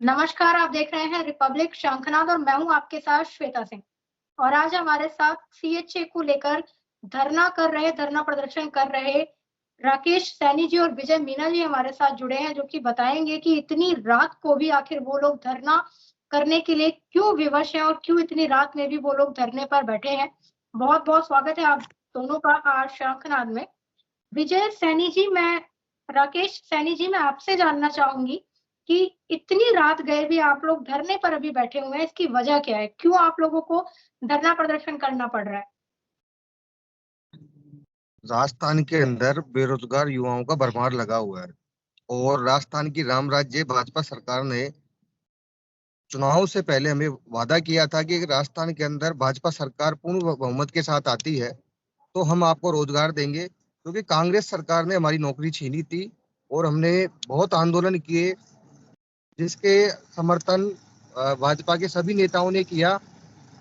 नमस्कार, आप देख रहे हैं रिपब्लिक शंखनाद और मैं हूं आपके साथ श्वेता सिंह। और आज हमारे साथ सीएचए को लेकर धरना प्रदर्शन कर रहे राकेश सैनी जी और विजय मीना जी हमारे साथ जुड़े हैं, जो कि बताएंगे कि इतनी रात को भी आखिर वो लोग धरना करने के लिए क्यों विवश हैं और क्यों इतनी रात में भी वो लोग धरने पर बैठे हैं। बहुत बहुत स्वागत है आप दोनों का आज शंखनाद में। विजय सैनी जी, राकेश सैनी जी, मैं आपसे जानना चाहूंगी कि इतनी रात गए भी आप लोग धरने पर अभी बैठे हुए हैं, इसकी वजह क्या है? क्यों आप लोगों को धरना प्रदर्शन करना पड़ रहा है? राजस्थान के अंदर बेरोजगार युवाओं का भरमार लगा हुआ है और राजस्थान की राम राज्य भाजपा सरकार ने चुनाव से पहले हमें वादा किया था कि राजस्थान के अंदर भाजपा सरकार पूर्ण बहुमत के साथ आती है तो हम आपको रोजगार देंगे, क्योंकि कांग्रेस सरकार ने हमारी नौकरी छीनी थी और हमने बहुत आंदोलन किए जिसके समर्थन भाजपा के सभी नेताओं ने किया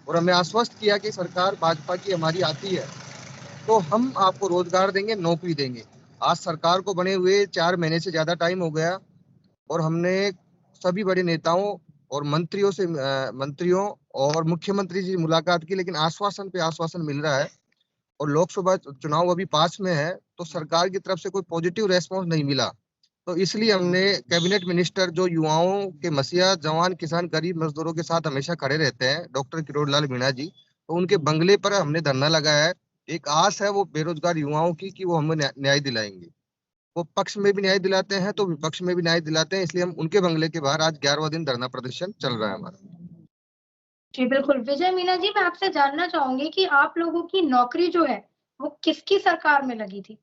और हमें आश्वस्त किया कि सरकार भाजपा की हमारी आती है तो हम आपको रोजगार देंगे, नौकरी देंगे। आज सरकार को बने हुए 4 महीने से ज्यादा टाइम हो गया और हमने सभी बड़े नेताओं और मंत्रियों और मुख्यमंत्री जी मुलाकात की, लेकिन आश्वासन पे आश्वासन मिल रहा है और लोकसभा चुनाव अभी पास में है तो सरकार की तरफ से कोई पॉजिटिव रेस्पॉन्स नहीं मिला। तो इसलिए हमने कैबिनेट मिनिस्टर जो युवाओं के मसीहा, जवान, किसान, गरीब मजदूरों के साथ हमेशा खड़े रहते हैं, डॉक्टर किरोड़ीलाल मीणा जी, तो उनके बंगले पर हमने धरना लगाया है। एक आस है वो बेरोजगार युवाओं की कि वो हमें न्याय दिलाएंगे। वो पक्ष में भी न्याय दिलाते हैं तो विपक्ष में भी न्याय दिलाते हैं, इसलिए हम उनके बंगले के बाहर आज 11वां दिन धरना प्रदर्शन चल रहा है हमारा। जी बिल्कुल। विजय मीना जी, मैं आपसे जानना चाहूंगी कि आप लोगों की नौकरी जो है वो किसकी सरकार में लगी थी?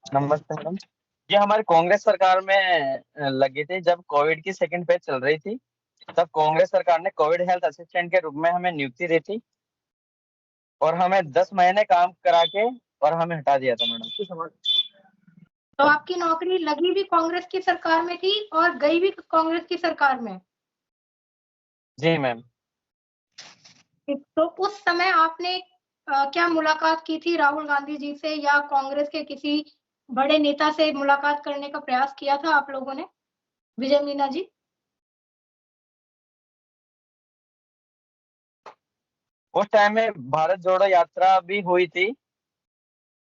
नमस्ते मैडम। ये हमारे कांग्रेस सरकार में लगी थी जब कोविड की सेकंड फेज चल रही थी। तब कांग्रेस सरकार ने कोविड हेल्थ असिस्टेंट के रूप में हमें नियुक्ति दी थी और हमें 10 महीने काम करा के और हमें हटा दिया था मैडम। तो आपकी नौकरी लगी भी कांग्रेस की सरकार में थी और गई भी कांग्रेस की सरकार में? जी मैम। तो उस समय आपने क्या मुलाकात की थी राहुल गांधी जी से या कांग्रेस के किसी बड़े नेता से मुलाकात करने का प्रयास किया था आप लोगों ने, विजय मीना जी? उस टाइम में भारत जोड़ो यात्रा भी हुई थी।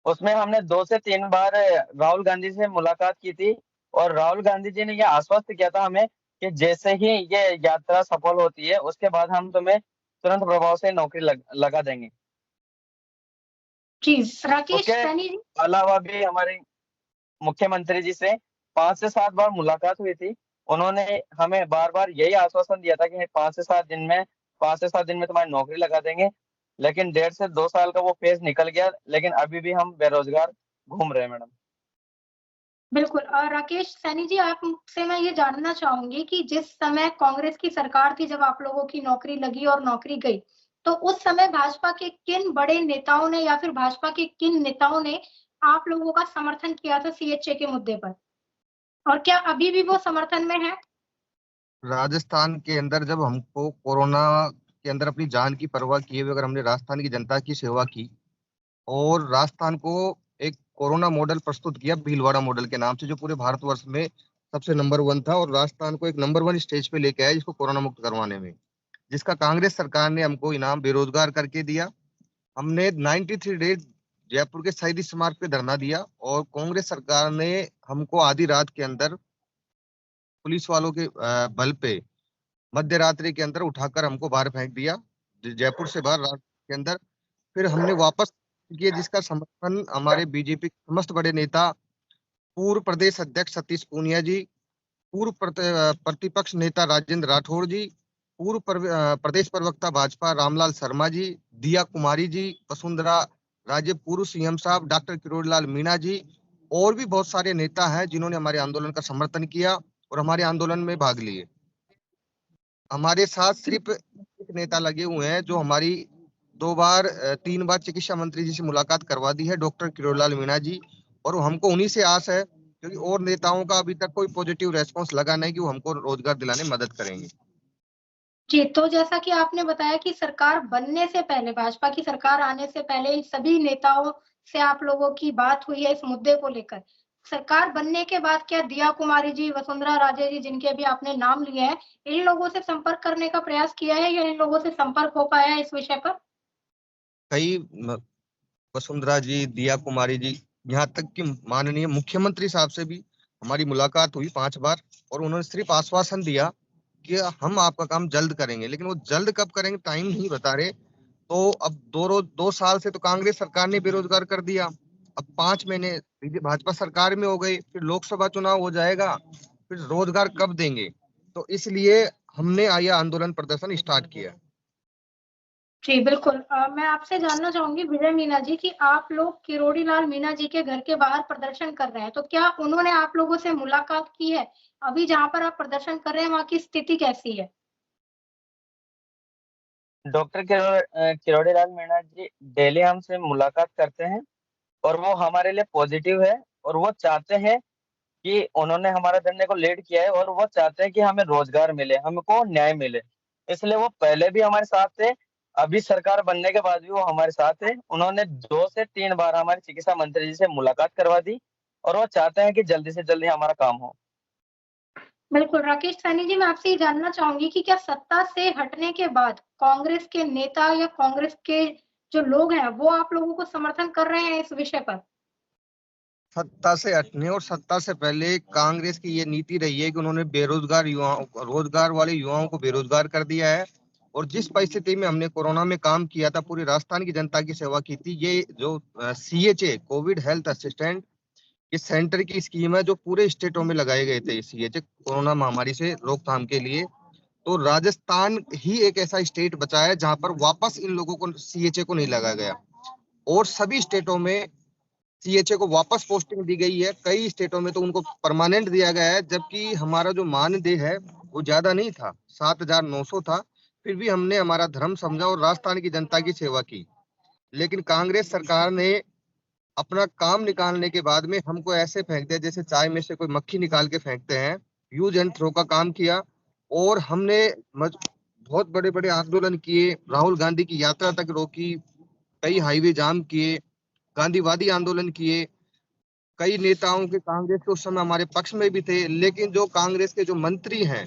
उसमें हमने 2 से 3 बार राहुल गांधी से मुलाकात की थी और राहुल गांधी जी ने यह आश्वस्त किया था हमें कि जैसे ही ये यात्रा सफल होती है उसके बाद हम तुम्हें तुरंत प्रभाव से नौकरी लगा देंगे। जी, राकेश उसके सैनी जी। अलावा भी हमारे मुख्यमंत्री जी से 5 से 7 बार मुलाकात हुई थी। उन्होंने हमें बार-बार यही आश्वासन दिया था कि 5 से 7 दिन में तुम्हारी नौकरी लगा देंगे। लेकिन 1.5 से 2 साल का वो फेज़ निकल गया, लेकिन अभी भी हम बेरोजगार घूम रहे हैं मैडम। बिल्कुल। राकेश सैनी जी, आपसे मैं ये जानना चाहूंगी कि जिस समय कांग्रेस की सरकार थी, जब आप लोगों की नौकरी लगी और नौकरी गई, तो उस समय भाजपा के किन बड़े नेताओं ने या फिर भाजपा के किन नेताओं ने आप लोगों का समर्थन किया था सीएचए के मुद्दे पर? और क्या अभी भी वो समर्थन में है? राजस्थान के अंदर जब हमको कोरोना के अंदर अपनी जान की परवाह किए हुए अगर हमने राजस्थान की जनता की सेवा की और राजस्थान को एक कोरोना मॉडल प्रस्तुत किया भीलवाड़ा मॉडल के नाम से, जो पूरे भारतवर्ष में सबसे नंबर 1 था और राजस्थान को एक नंबर 1 स्टेज पे लेके आया जिसको कोरोना मुक्त करवाने में, जिसका कांग्रेस सरकार ने हमको इनाम बेरोजगार करके दिया। हमने 93 डेज जयपुर के शहीदी स्मारक पे धरना दिया और कांग्रेस सरकार ने हमको आधी रात के अंदर पुलिस वालों के बल पे मध्य रात्रि के अंदर उठाकर हमको बाहर फेंक दिया, जयपुर से बाहर रात के अंदर। फिर हमने वापस किए जिसका समर्थन हमारे बीजेपी के समस्त बड़े नेता, पूर्व प्रदेश अध्यक्ष सतीश पूनिया जी, पूर्व प्रतिपक्ष नेता राजेंद्र राठौड़ जी, पूर्व प्रदेश प्रवक्ता भाजपा रामलाल शर्मा जी, दिया कुमारी जी, वसुंधरा राजे, पूर्व सीएम साहब डॉक्टर किरोड़ीलाल मीणा जी और भी बहुत सारे नेता हैं जिन्होंने हमारे आंदोलन का समर्थन किया और हमारे आंदोलन में भाग लिए। हमारे साथ सिर्फ एक नेता लगे हुए हैं जो हमारी 3 बार चिकित्सा मंत्री जी से मुलाकात करवा दी है, डॉक्टर किरोड़ीलाल मीणा जी, और हमको उन्हीं से आस है, क्योंकि और नेताओं का अभी तक कोई पॉजिटिव रेस्पॉन्स लगा नहीं कि वो हमको रोजगार दिलाने में मदद करेंगे। जी, तो जैसा कि आपने बताया कि सरकार बनने से पहले, भाजपा की सरकार आने से पहले इन सभी नेताओं से आप लोगों की बात हुई है इस मुद्दे को लेकर। सरकार बनने के बाद क्या दिया कुमारी जी, वसुंधरा राजे जी, जिनके अभी आपने नाम लिए हैं, इन लोगों से संपर्क करने का प्रयास किया है या इन लोगों से संपर्क हो पाया है इस विषय पर? कई वसुंधरा जी, दिया कुमारी जी, यहाँ तक कि माननीय मुख्यमंत्री साहब से भी हमारी मुलाकात हुई 5 बार, और उन्होंने सिर्फ आश्वासन दिया कि हम आपका काम जल्द करेंगे, लेकिन वो जल्द कब करेंगे टाइम नहीं बता रहे। तो अब 2 साल से तो कांग्रेस सरकार ने बेरोजगार कर दिया, अब 5 महीने भाजपा सरकार में हो गई, फिर लोकसभा चुनाव हो जाएगा, फिर रोजगार कब देंगे? तो इसलिए हमने आया आंदोलन प्रदर्शन स्टार्ट किया। जी, बिल्कुल। मैं आपसे जानना चाहूंगी विजय मीणा जी कि आप लोग किरोड़ी लाल मीणा जी के घर के बाहर प्रदर्शन कर रहे हैं, तो क्या उन्होंने आप लोगों से मुलाकात की है? अभी जहाँ पर आप प्रदर्शन कर रहे हैं वहाँ की स्थिति कैसी है? डॉक्टर किरोड़ी लाल मीणा जी डेली हमसे मुलाकात करते हैं और वो हमारे लिए पॉजिटिव है, और वो चाहते हैं कि उन्होंने हमारा धरने को लीड किया है और वो चाहते हैं कि हमें रोजगार मिले, हमको न्याय मिले। इसलिए वो पहले भी हमारे साथ थे, अभी सरकार बनने के बाद भी वो हमारे साथ है। उन्होंने 2 से 3 बार हमारे चिकित्सा मंत्री जी से मुलाकात करवा दी और वो चाहते हैं कि जल्दी से जल्दी हमारा काम हो। बिल्कुल, राकेश सैनी जी, मैं आपसे ये जानना चाहूंगी कि क्या सत्ता से हटने के बाद कांग्रेस के नेता या कांग्रेस के जो लोग हैं, वो आप लोगों को समर्थन कर रहे हैं इस विषय पर? सत्ता से हटने और सत्ता से पहले कांग्रेस की ये नीति रही है कि उन्होंने बेरोजगार युवाओं, रोजगार वाले युवाओं को बेरोजगार कर दिया है। और जिस परिस्थिति में हमने कोरोना में काम किया था, पूरी राजस्थान की जनता की सेवा की थी, ये जो CHA कोविड हेल्थ असिस्टेंट, इस सेंटर की स्कीम है जो पूरे स्टेटों में लगाए गए थे CHA कोरोना महामारी से रोकथाम के लिए। तो राजस्थान ही एक ऐसा स्टेट बचा है जहां पर वापस इन लोगों को CHA को नहीं लगाया गया, और सभी स्टेटों में CHA को वापस पोस्टिंग दी गई है। कई स्टेटों में तो उनको परमानेंट दिया गया है, जबकि हमारा जो मानदेय है वो ज्यादा नहीं था, 7,900 था। फिर भी हमने हमारा धर्म समझा और राजस्थान की जनता की सेवा की। लेकिन कांग्रेस सरकार ने अपना काम निकालने के बाद में हमको ऐसे फेंक दिया जैसे चाय में से कोई मक्खी निकाल के फेंकते हैं। यूज एंड थ्रो का काम किया, और हमने बहुत बड़े बड़े आंदोलन किए, राहुल गांधी की यात्रा तक रोकी, कई हाईवे जाम किए, गांधीवादी आंदोलन किए। कई नेताओं के कांग्रेस के उस समय हमारे पक्ष में भी थे, लेकिन जो कांग्रेस के जो मंत्री हैं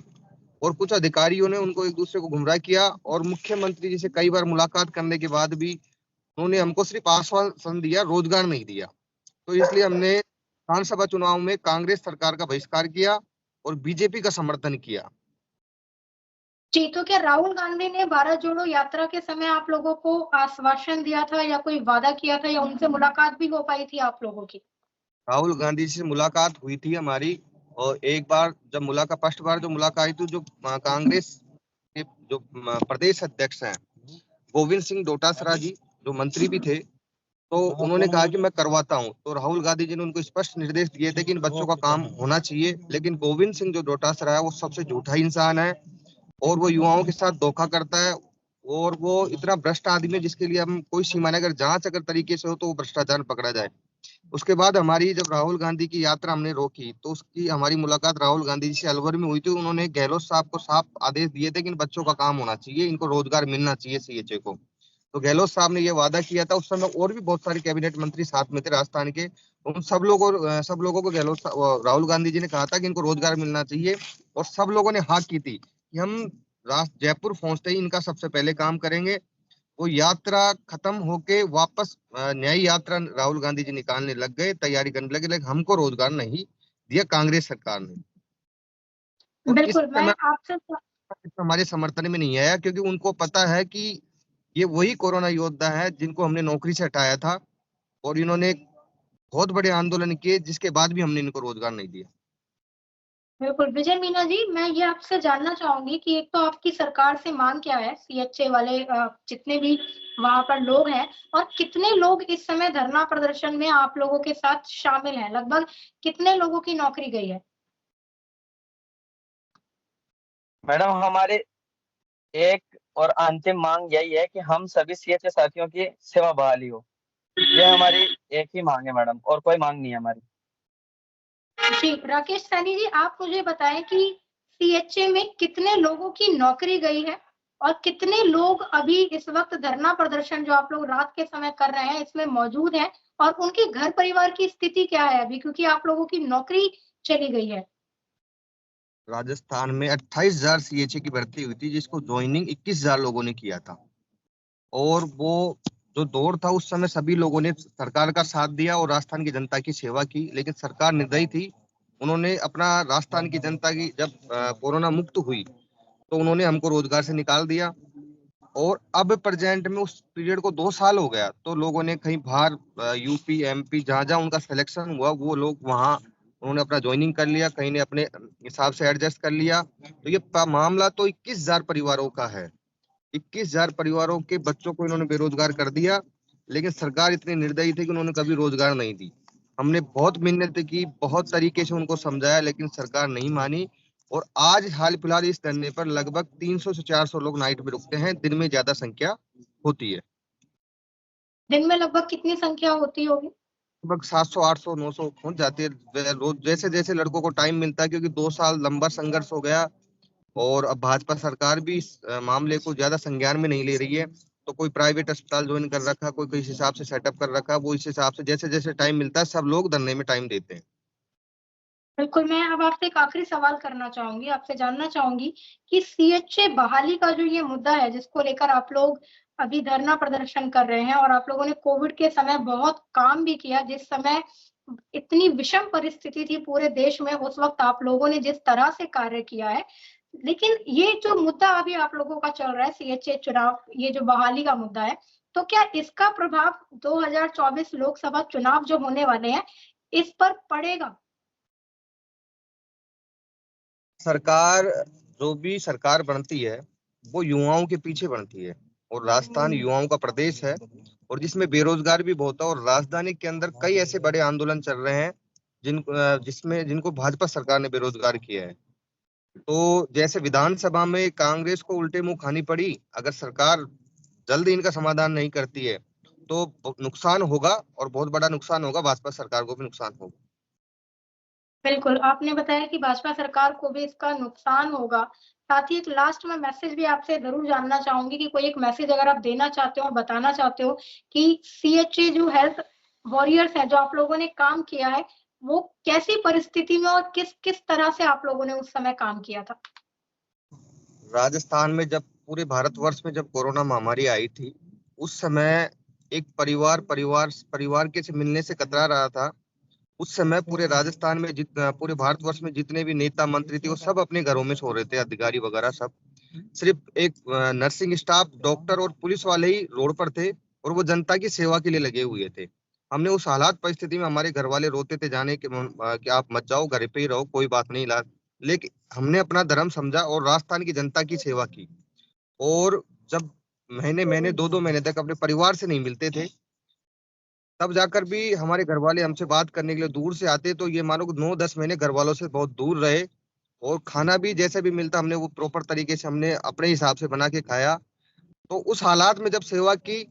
और कुछ अधिकारियों ने उनको एक दूसरे को गुमराह किया, और मुख्यमंत्री जी से कई बार मुलाकात करने के बाद भी उन्होंने हमको सिर्फ आश्वासन दिया, रोजगार नहीं दिया। तो इसलिए हमने विधानसभा चुनाव में कांग्रेस सरकार का बहिष्कार किया और बीजेपी का समर्थन किया। जी, तो क्या राहुल गांधी ने भारत जोड़ो यात्रा के समय आप लोगों को आश्वासन दिया था या कोई वादा किया था या उनसे मुलाकात भी हो पाई थी आप लोगों की? राहुल गांधी से मुलाकात हुई थी हमारी, और एक बार जब मुलाकात, फर्स्ट बार जो मुलाकात हुई थी, जो कांग्रेस के जो प्रदेश अध्यक्ष हैं गोविंद सिंह डोटासरा जी, जो मंत्री भी थे, तो उन्होंने कहा कि मैं करवाता हूं। तो राहुल गांधी जी ने उनको स्पष्ट निर्देश दिए थे कि इन बच्चों का काम होना चाहिए, लेकिन गोविंद सिंह जो डोटासरा है वो सबसे झूठा इंसान है, और वो युवाओं के साथ धोखा करता है, और वो इतना भ्रष्ट आदमी है जिसके लिए हम कोई सीमा नहीं, अगर जांच अगर तरीके से हो तो वो भ्रष्टाचार पकड़ा जाए। उसके बाद हमारी जब राहुल गांधी की यात्रा हमने रोकी, तो उसकी हमारी मुलाकात राहुल गांधी जी से अलवर में हुई थी। उन्होंने गहलोत साहब को साफ आदेश दिए थे कि इन बच्चों का काम होना चाहिए, इनको रोजगार मिलना चाहिए CHA को। तो गहलोत साहब ने ये वादा किया था। उस समय और भी बहुत सारे कैबिनेट मंत्री साथ में थे राजस्थान के, उन सब लोगों को राहुल गांधी जी ने कहा था कि इनको रोजगार मिलना चाहिए, और सब लोगों ने हाँ की थी कि हम जयपुर पहुंचते ही इनका सबसे पहले काम करेंगे। वो यात्रा खत्म होके वापस न्याय यात्रा राहुल गांधी जी निकालने लग गए, तैयारी करने लगे, लेकिन हमको रोजगार नहीं दिया कांग्रेस सरकार ने। और इस बिल्कुल, मैं समय आपसे हमारे समर्थन में नहीं आया, क्योंकि उनको पता है कि ये वही कोरोना योद्धा है जिनको हमने नौकरी से हटाया था, और इन्होंने बहुत बड़े आंदोलन किए, जिसके बाद भी हमने इनको रोजगार नहीं दिया। बिल्कुल, विजय मीणा जी, मैं ये आपसे जानना चाहूंगी कि एक तो आपकी सरकार से मांग क्या है, CHA वाले जितने भी वहां पर लोग हैं, और कितने लोग इस समय धरना प्रदर्शन में आप लोगों के साथ शामिल हैं? लगभग कितने लोगों की नौकरी गई है? मैडम, हमारी एक और अंतिम मांग यही है कि हम सभी CHA साथियों की सेवा बहाली हो। ये हमारी एक ही मांग है मैडम, और कोई मांग नहीं है हमारी। जी, राकेश सैनी जी, आप मुझे बताएं कि CHA में कितने लोगों की नौकरी गई है और कितने लोग अभी इस वक्त धरना प्रदर्शन जो आप लोग रात के समय कर रहे हैं इसमें मौजूद हैं, और उनके घर परिवार की स्थिति क्या है अभी, क्योंकि आप लोगों की नौकरी चली गई है? राजस्थान में 28,000 सीएचए की भर्ती हुई थी, जिसको ज्वाइनिंग 21,000 लोगों ने किया था। और वो जो दौर था उस समय सभी लोगों ने सरकार का साथ दिया और राजस्थान की जनता की सेवा की, लेकिन सरकार निर्दयी थी। उन्होंने अपना राजस्थान की जनता की जब कोरोना मुक्त हुई तो उन्होंने हमको रोजगार से निकाल दिया। और अब प्रेजेंट में उस पीरियड को 2 साल हो गया, तो लोगों ने कहीं बाहर यूपी एमपी जहां जहां उनका सिलेक्शन हुआ वो लोग वहां उन्होंने अपना ज्वाइनिंग कर लिया, कहीं ने अपने हिसाब से एडजस्ट कर लिया। तो ये मामला तो 21,000 परिवारों का है। 21,000 परिवारों के बच्चों को इन्होंने बेरोजगार कर दिया, लेकिन सरकार इतनी निर्दयी थी कि उन्होंने कभी रोजगार नहीं दी। हमने बहुत मेहनत की, बहुत तरीके से उनको समझाया, लेकिन सरकार नहीं मानी। और आज हाल फिलहाल इस धरने पर लगभग 300 से 400 लोग नाइट में रुकते हैं, दिन में ज्यादा संख्या होती है। दिन में लगभग कितनी संख्या होती होगी? लगभग 700 800 900 पहुंच जाती है रोज, जैसे जैसे लड़कों को टाइम मिलता है, क्योंकि 2 साल लंबा संघर्ष हो गया। और अब भाजपा सरकार भी इस मामले को ज्यादा संज्ञान में नहीं ले रही है। तो कोई प्राइवेट अस्पताल ज्वाइन कर रखा, कोई किस हिसाब से सेटअप कर रखा, वो इस हिसाब से जैसे जैसे टाइम मिलता है सब लोग धरने में टाइम देते हैं। बिल्कुल, मैं अब आपसे एक आखिरी सवाल करना चाहूंगी, आपसे जानना चाहूंगी कि सीएचए बहाली का जो ये मुद्दा है, जिसको लेकर आप लोग अभी धरना प्रदर्शन कर रहे हैं, और आप लोगों ने कोविड के समय बहुत काम भी किया, जिस समय इतनी विषम परिस्थिति थी पूरे देश में, उस वक्त आप लोगों ने जिस तरह से कार्य किया है। लेकिन ये जो मुद्दा अभी आप लोगों का चल रहा है, सीएचए चुनाव, ये जो बहाली का मुद्दा है, तो क्या इसका प्रभाव 2024 लोकसभा चुनाव जो होने वाले हैं, इस पर पड़ेगा? सरकार, जो भी सरकार बनती है वो युवाओं के पीछे बनती है, और राजस्थान युवाओं का प्रदेश है, और जिसमें बेरोजगार भी बहुत है। और राजधानी के अंदर कई ऐसे बड़े आंदोलन चल रहे हैं जिनको भाजपा सरकार ने बेरोजगार किया है। तो जैसे विधानसभा में कांग्रेस को उल्टे मुंह खानी पड़ी, अगर सरकार जल्दी इनका समाधान नहीं करती है तो नुकसान होगा, और बहुत बड़ा नुकसान होगा, भाजपा सरकार को भी नुकसान होगा। बिल्कुल, आपने बताया कि भाजपा सरकार को भी इसका नुकसान होगा। साथ ही एक लास्ट में मैसेज भी आपसे ज़रूर जानना चाहूँगी कि कोई एक मैसेज अगर आप देना चाहते हो, बताना चाहते हो कि सीएचए जो हेल्थ वॉरियर्स हैं, जो आप लोगों ने काम किया है, वो कैसी परिस्थिति में और किस तरह से आप लोगों ने उस समय काम किया था? राजस्थान में जब पूरे भारतवर्ष में जब कोरोना महामारी आई थी, उस समय एक परिवार परिवार परिवार के से मिलने से कतरा रहा था। उस समय पूरे राजस्थान में पूरे भारतवर्ष में जितने भी नेता मंत्री थे वो सब अपने घरों में सो रहे थे, अधिकारी वगैरह सब। सिर्फ एक नर्सिंग स्टाफ, डॉक्टर और पुलिस वाले ही रोड पर थे, और वो जनता की सेवा के लिए लगे हुए थे। हमने उस हालात परिस्थिति में, हमारे घर वाले रोते थे जाने के कि आप मत जाओ, घर पे ही रहो, कोई बात नहीं, इलाज। लेकिन हमने अपना धर्म समझा और राजस्थान की जनता की सेवा की। और जब महीने महीने 2-2 महीने तक अपने परिवार से नहीं मिलते थे, तब जाकर भी हमारे घर वाले हमसे बात करने के लिए दूर से आते। तो ये मानो 9-10 महीने घर वालों से बहुत दूर रहे, और खाना भी जैसे भी मिलता हमने वो प्रॉपर तरीके से हमने अपने हिसाब से बना के खाया। तो उस हालात में जब सेवा की,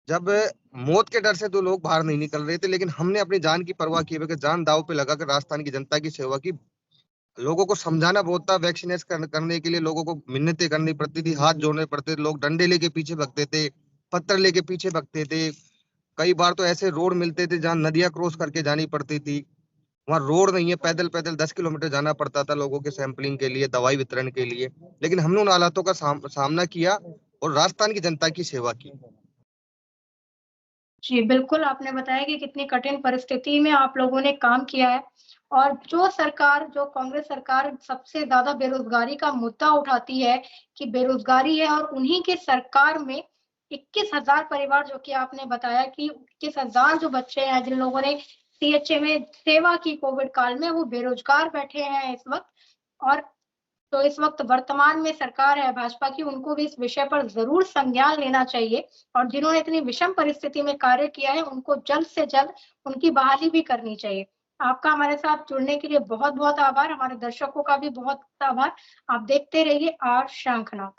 जब मौत के डर से तो लोग बाहर नहीं निकल रहे थे, लेकिन हमने अपनी जान की परवाह किए बगैर जान दांव पे लगाकर राजस्थान की जनता की सेवा की। लोगों को समझाना बहुत था, वैक्सीनेशन करने के लिए लोगों को मिन्नतें करनी पड़ती थी, हाथ जोड़ने पड़ते थे, लोग डंडे लेके पीछे भगते थे, पत्थर लेके पीछे भगते थे। कई बार तो ऐसे रोड मिलते थे जहाँ नदियां क्रॉस करके जानी पड़ती थी। वहाँ रोड नहीं है, पैदल पैदल 10 किलोमीटर जाना पड़ता था लोगों के सैंपलिंग के लिए, दवाई वितरण के लिए। लेकिन हमने उन हालातों का सामना किया और राजस्थान की जनता की सेवा की। जी, बिल्कुल, आपने बताया कि कितनी कठिन परिस्थिति में आप लोगों ने काम किया है, और जो कांग्रेस सरकार सबसे ज़्यादा बेरोज़गारी का मुद्दा उठाती है कि बेरोज़गारी है, और उन्हीं के सरकार में 21,000 परिवार, जो कि आपने बताया कि 21,000 जो बच्चे हैं, जिन लोगों ने सीएचए में सेवा की कोविड काल में, वो बेरोज़गार बैठे हैं इस वक़्त। और तो इस वक़्त वर्तमान में सरकार है भाजपा की, उनको भी इस विषय पर ज़रूर संज्ञान लेना चाहिए, और जिन्होंने इतनी विषम परिस्थिति में कार्य किया है, उनको जल्द से जल्द उनकी बहाली भी करनी चाहिए। आपका हमारे साथ जुड़ने के लिए बहुत-बहुत आभार। हमारे दर्शकों का भी बहुत आभार। आप देखते रहिए आर शंखनाद।